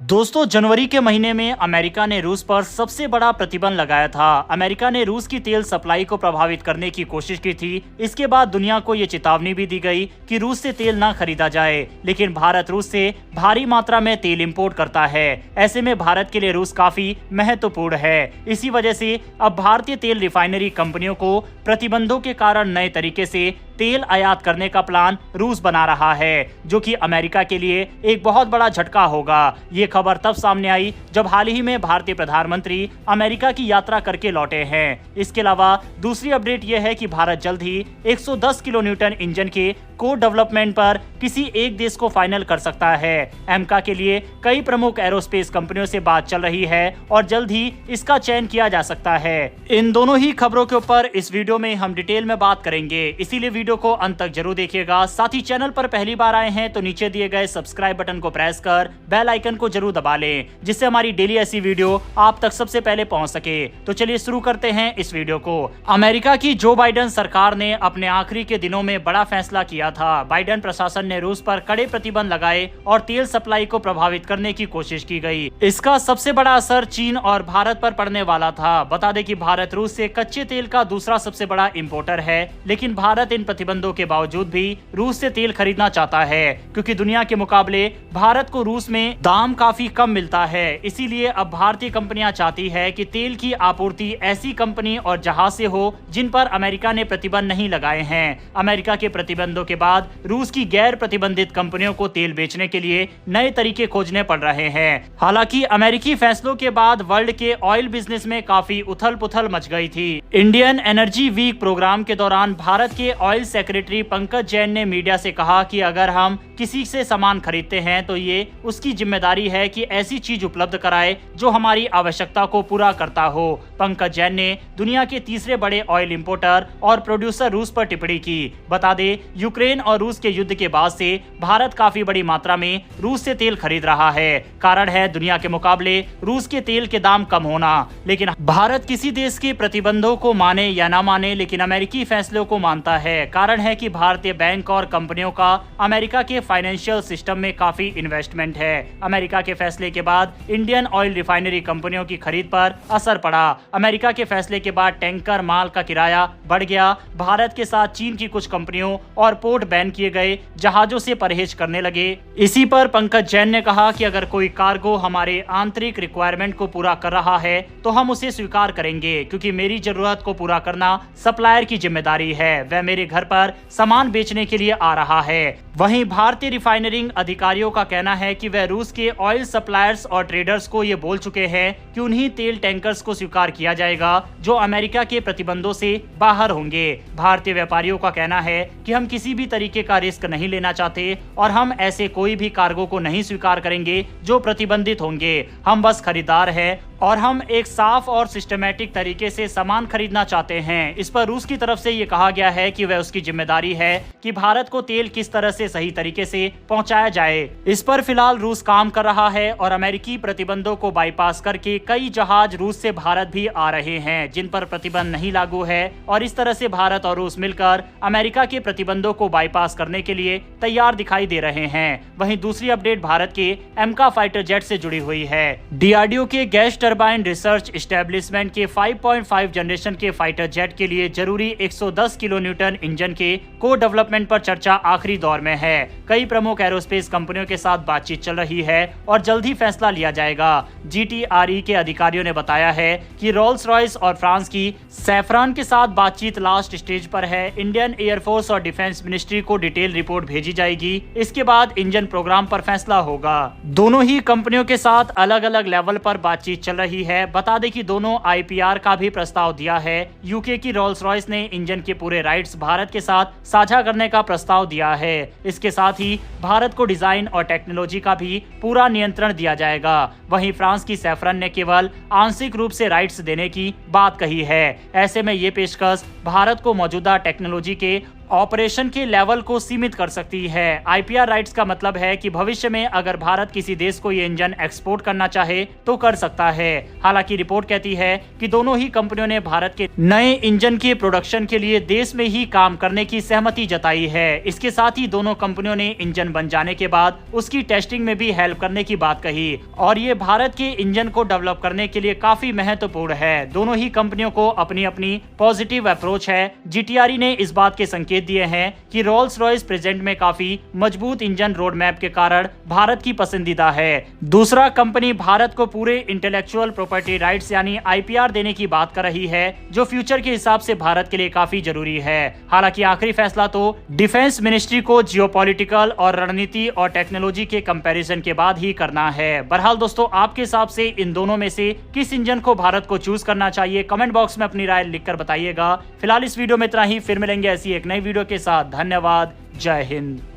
दोस्तों, जनवरी के महीने में अमेरिका ने रूस पर सबसे बड़ा प्रतिबंध लगाया था। अमेरिका ने रूस की तेल सप्लाई को प्रभावित करने की कोशिश की थी। इसके बाद दुनिया को ये चेतावनी भी दी गई कि रूस से तेल ना खरीदा जाए, लेकिन भारत रूस से भारी मात्रा में तेल इंपोर्ट करता है। ऐसे में भारत के लिए रूस काफी महत्वपूर्ण है। इसी वजह से अब भारतीय तेल रिफाइनरी कंपनियों को प्रतिबंधों के कारण नए तरीके से तेल आयात करने का प्लान रूस बना रहा है, जो कि अमेरिका के लिए एक बहुत बड़ा झटका होगा। ये खबर तब सामने आई जब हाल ही में भारतीय प्रधानमंत्री अमेरिका की यात्रा करके लौटे हैं। इसके अलावा दूसरी अपडेट यह है कि भारत जल्द ही 110 किलो न्यूटन इंजन के कोड डेवलपमेंट पर किसी एक देश को फाइनल कर सकता है। एमका के लिए कई प्रमुख एरोस्पेस कंपनियों से बात चल रही है और जल्द ही इसका चयन किया जा सकता है। इन दोनों ही खबरों के ऊपर इस वीडियो में हम डिटेल में बात करेंगे, इसीलिए वीडियो को अंत तक जरूर देखिएगा। साथ ही चैनल पर पहली बार आए हैं तो नीचे दिए गए सब्सक्राइब बटन को प्रेस कर बेल आइकन को जरूर दबा लें, जिससे हमारी डेली ऐसी वीडियो आप तक सबसे पहले पहुंच सके। तो चलिए शुरू करते हैं इस वीडियो को। अमेरिका की जो बाइडेन सरकार ने अपने आखिरी के दिनों में बड़ा फैसला किया था। बाइडेन प्रशासन ने रूस पर कड़े प्रतिबंध लगाए और तेल सप्लाई को प्रभावित करने की कोशिश की गई। इसका सबसे बड़ा असर चीन और भारत पर पड़ने वाला था। बता दें कि भारत रूस से कच्चे तेल का दूसरा सबसे बड़ा इंपोर्टर है, लेकिन भारत इन प्रतिबंधों के बावजूद भी रूस से तेल खरीदना चाहता है, क्योंकि दुनिया के मुकाबले भारत को रूस में दाम काफी कम मिलता है। इसीलिए अब भारतीय कंपनियां चाहती है कि तेल की आपूर्ति ऐसी कंपनी और जहाज से हो जिन पर अमेरिका ने प्रतिबंध नहीं लगाए हैं। अमेरिका के प्रतिबंधों के बाद रूस की गैर प्रतिबंधित कंपनियों को तेल बेचने के लिए नए तरीके खोजने पड़ रहे हैं। हालांकि अमेरिकी फैसलों के बाद वर्ल्ड के ऑयल बिजनेस में काफी उथल पुथल मच गई थी। इंडियन एनर्जी वीक प्रोग्राम के दौरान भारत के ऑयल सेक्रेटरी पंकज जैन ने मीडिया से कहा कि अगर हम किसी से सामान खरीदते हैं तो ये उसकी जिम्मेदारी है कि ऐसी चीज उपलब्ध कराए जो हमारी आवश्यकता को पूरा करता हो। पंकज जैन ने दुनिया के तीसरे बड़े ऑयल इंपोर्टर और प्रोड्यूसर रूस पर टिप्पणी की। बता दें, यूक्रेन और रूस के युद्ध के बाद से भारत काफी बड़ी मात्रा में रूस से तेल खरीद रहा है। कारण है दुनिया के मुकाबले रूस के तेल के दाम कम होना। लेकिन भारत किसी देश के प्रतिबंधों को माने या ना माने, लेकिन अमेरिकी फैसलों को मानता है। कारण है कि भारतीय बैंक और कंपनियों का अमेरिका के फाइनेंशियल सिस्टम में काफी इन्वेस्टमेंट है। अमेरिका के फैसले के बाद इंडियन ऑयल रिफाइनरी कंपनियों की खरीद पर असर पड़ा। अमेरिका के फैसले के बाद टैंकर माल का किराया बढ़ गया। भारत के साथ चीन की कुछ कंपनियों और पोर्ट बैन किए गए, जहाजों से परहेज करने लगे। इसी पर पंकज जैन ने कहा कि अगर कोई कार्गो हमारे आंतरिक रिक्वायरमेंट को पूरा कर रहा है तो हम उसे स्वीकार करेंगे, क्योंकि मेरी जरूरत को पूरा करना सप्लायर की जिम्मेदारी है। वह मेरे घर पर सामान बेचने के लिए आ रहा है। वहीं भारतीय रिफाइनरिंग अधिकारियों का कहना है कि वह रूस के ऑयल सप्लायर्स और ट्रेडर्स को ये बोल चुके हैं कि उन्हीं तेल टैंकर्स को स्वीकार किया जाएगा जो अमेरिका के प्रतिबंधों से बाहर होंगे। भारतीय व्यापारियों का कहना है कि हम किसी भी तरीके का रिस्क नहीं लेना चाहते और हम ऐसे कोई भी कार्गो को नहीं स्वीकार करेंगे जो प्रतिबंधित होंगे। हम बस खरीदार हैं और हम एक साफ और सिस्टमैटिक तरीके से सामान खरीदना चाहते हैं। इस पर रूस की तरफ से ये कहा गया है कि वह उसकी जिम्मेदारी है कि भारत को तेल किस तरह से सही तरीके से पहुंचाया जाए। इस पर फिलहाल रूस काम कर रहा है और अमेरिकी प्रतिबंधों को बाईपास करके कई जहाज रूस से भारत भी आ रहे हैं जिन पर प्रतिबंध नहीं लागू है, और इस तरह से भारत और रूस मिलकर अमेरिका के प्रतिबंधों को बाईपास करने के लिए तैयार दिखाई दे रहे हैं। वहीं दूसरी अपडेट भारत के एमका फाइटर जेट से जुड़ी हुई है। डीआरडीओ के गैस टरबाइन रिसर्च एस्टेब्लिशमेंट के 5.5 जनरेशन के फाइटर जेट के लिए जरूरी 110 किलो न्यूटन इंजन के को डेवलपमेंट पर चर्चा आखिरी दौर में है। कई प्रमुख एरोस्पेस कंपनियों के साथ बातचीत चल रही है और जल्द ही फैसला लिया जाएगा। जीटीआरई के अधिकारियों ने बताया है कि रोल्स रॉयस और फ्रांस की सैफरान के साथ बातचीत लास्ट स्टेज पर है। इंडियन एयरफोर्स और डिफेंस मिनिस्ट्री को डिटेल रिपोर्ट भेजी जाएगी। इसके बाद इंजन प्रोग्राम पर फैसला होगा। दोनों ही कंपनियों के साथ अलग अलग लेवल पर बातचीत चल रही है। बता दें कि दोनों आईपीआर का भी प्रस्ताव दिया है। यूके की रोल्स रॉयस ने इंजन के पूरे राइट्स भारत के साथ साझा करने का प्रस्ताव दिया है। इसके साथ ही भारत को डिजाइन और टेक्नोलॉजी का भी पूरा नियंत्रण दिया जाएगा। वहीं फ्रांस की सैफरन ने केवल आंशिक रूप से राइट्स देने की बात कही है। ऐसे में ये पेशकश भारत को मौजूदा टेक्नोलॉजी के ऑपरेशन के लेवल को सीमित कर सकती है। आईपीआर राइट्स का मतलब है कि भविष्य में अगर भारत किसी देश को ये इंजन एक्सपोर्ट करना चाहे तो कर सकता है। हालांकि रिपोर्ट कहती है कि दोनों ही कंपनियों ने भारत के नए इंजन के प्रोडक्शन के लिए देश में ही काम करने की सहमति जताई है। इसके साथ ही दोनों कंपनियों ने इंजन बन जाने के बाद उसकी टेस्टिंग में भी हेल्प करने की बात कही और ये भारत के इंजन को डेवलप करने के लिए काफी महत्वपूर्ण है। दोनों ही कंपनियों को अपनी अपनी पॉजिटिव अप्रोच है। जीटीआरई ने इस बात के संकेत दिए हैं कि रोल्स रॉयस प्रेजेंट में काफी मजबूत इंजन रोड मैप के कारण भारत की पसंदीदा है। दूसरा, कंपनी भारत को पूरे इंटेलेक्चुअल प्रॉपर्टी राइट्स यानी आईपीआर देने की बात कर रही है, जो फ्यूचर के हिसाब से भारत के लिए काफी जरूरी है। हालांकि आखिरी फैसला तो डिफेंस मिनिस्ट्री को जियोपॉलिटिकल और रणनीति और टेक्नोलॉजी के कंपैरिजन के बाद ही करना है। बहरहाल दोस्तों, आपके हिसाब से इन दोनों में से किस इंजन को भारत को चूज करना चाहिए, कमेंट बॉक्स में अपनी राय लिखकर बताइएगा। फिलहाल इस वीडियो में इतना ही, फिर मिलेंगे ऐसी एक नई वीडियो के साथ। धन्यवाद, जय हिंद।